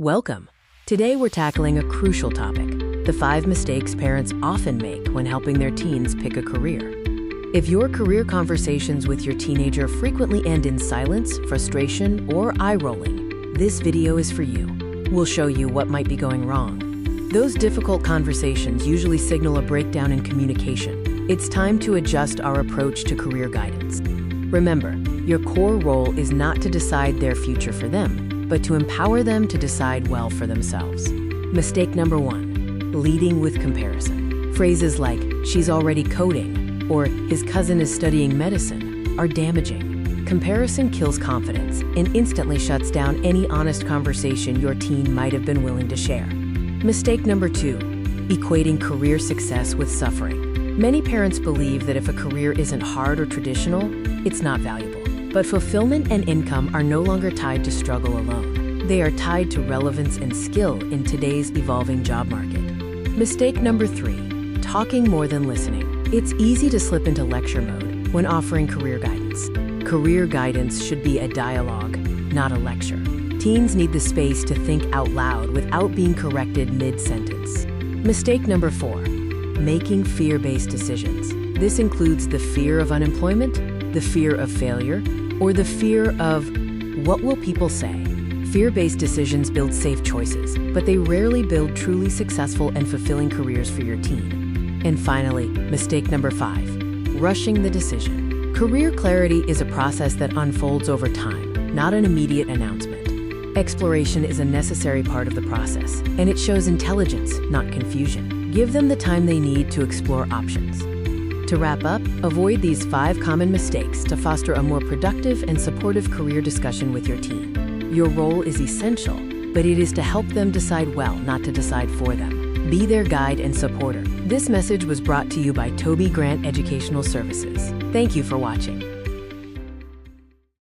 Welcome. Today we're tackling a crucial topic, the 5 mistakes parents often make when helping their teens pick a career. If your career conversations with your teenager frequently end in silence, frustration, or eye-rolling, this video is for you. We'll show you what might be going wrong. Those difficult conversations usually signal a breakdown in communication. It's time to adjust our approach to career guidance. Remember, your core role is not to decide their future for them, but to empower them to decide well for themselves. Mistake number 1, leading with comparison. Phrases like, "she's already coding," or "his cousin is studying medicine," are damaging. Comparison kills confidence and instantly shuts down any honest conversation your teen might have been willing to share. Mistake number 2, equating career success with suffering. Many parents believe that if a career isn't hard or traditional, it's not valuable. But fulfillment and income are no longer tied to struggle alone. They are tied to relevance and skill in today's evolving job market. Mistake number 3, talking more than listening. It's easy to slip into lecture mode when offering career guidance. Career guidance should be a dialogue, not a lecture. Teens need the space to think out loud without being corrected mid-sentence. Mistake number 4, making fear-based decisions. This includes the fear of unemployment, the fear of failure, or the fear of, "what will people say?" Fear-based decisions build safe choices, but they rarely build truly successful and fulfilling careers for your teen. And finally, mistake number 5, rushing the decision. Career clarity is a process that unfolds over time, not an immediate announcement. Exploration is a necessary part of the process, and it shows intelligence, not confusion. Give them the time they need to explore options. To wrap up, avoid these 5 common mistakes to foster a more productive and supportive career discussion with your teen. Your role is essential, but it is to help them decide well, not to decide for them. Be their guide and supporter. This message was brought to you by Toby Grant Educational Services. Thank you for watching.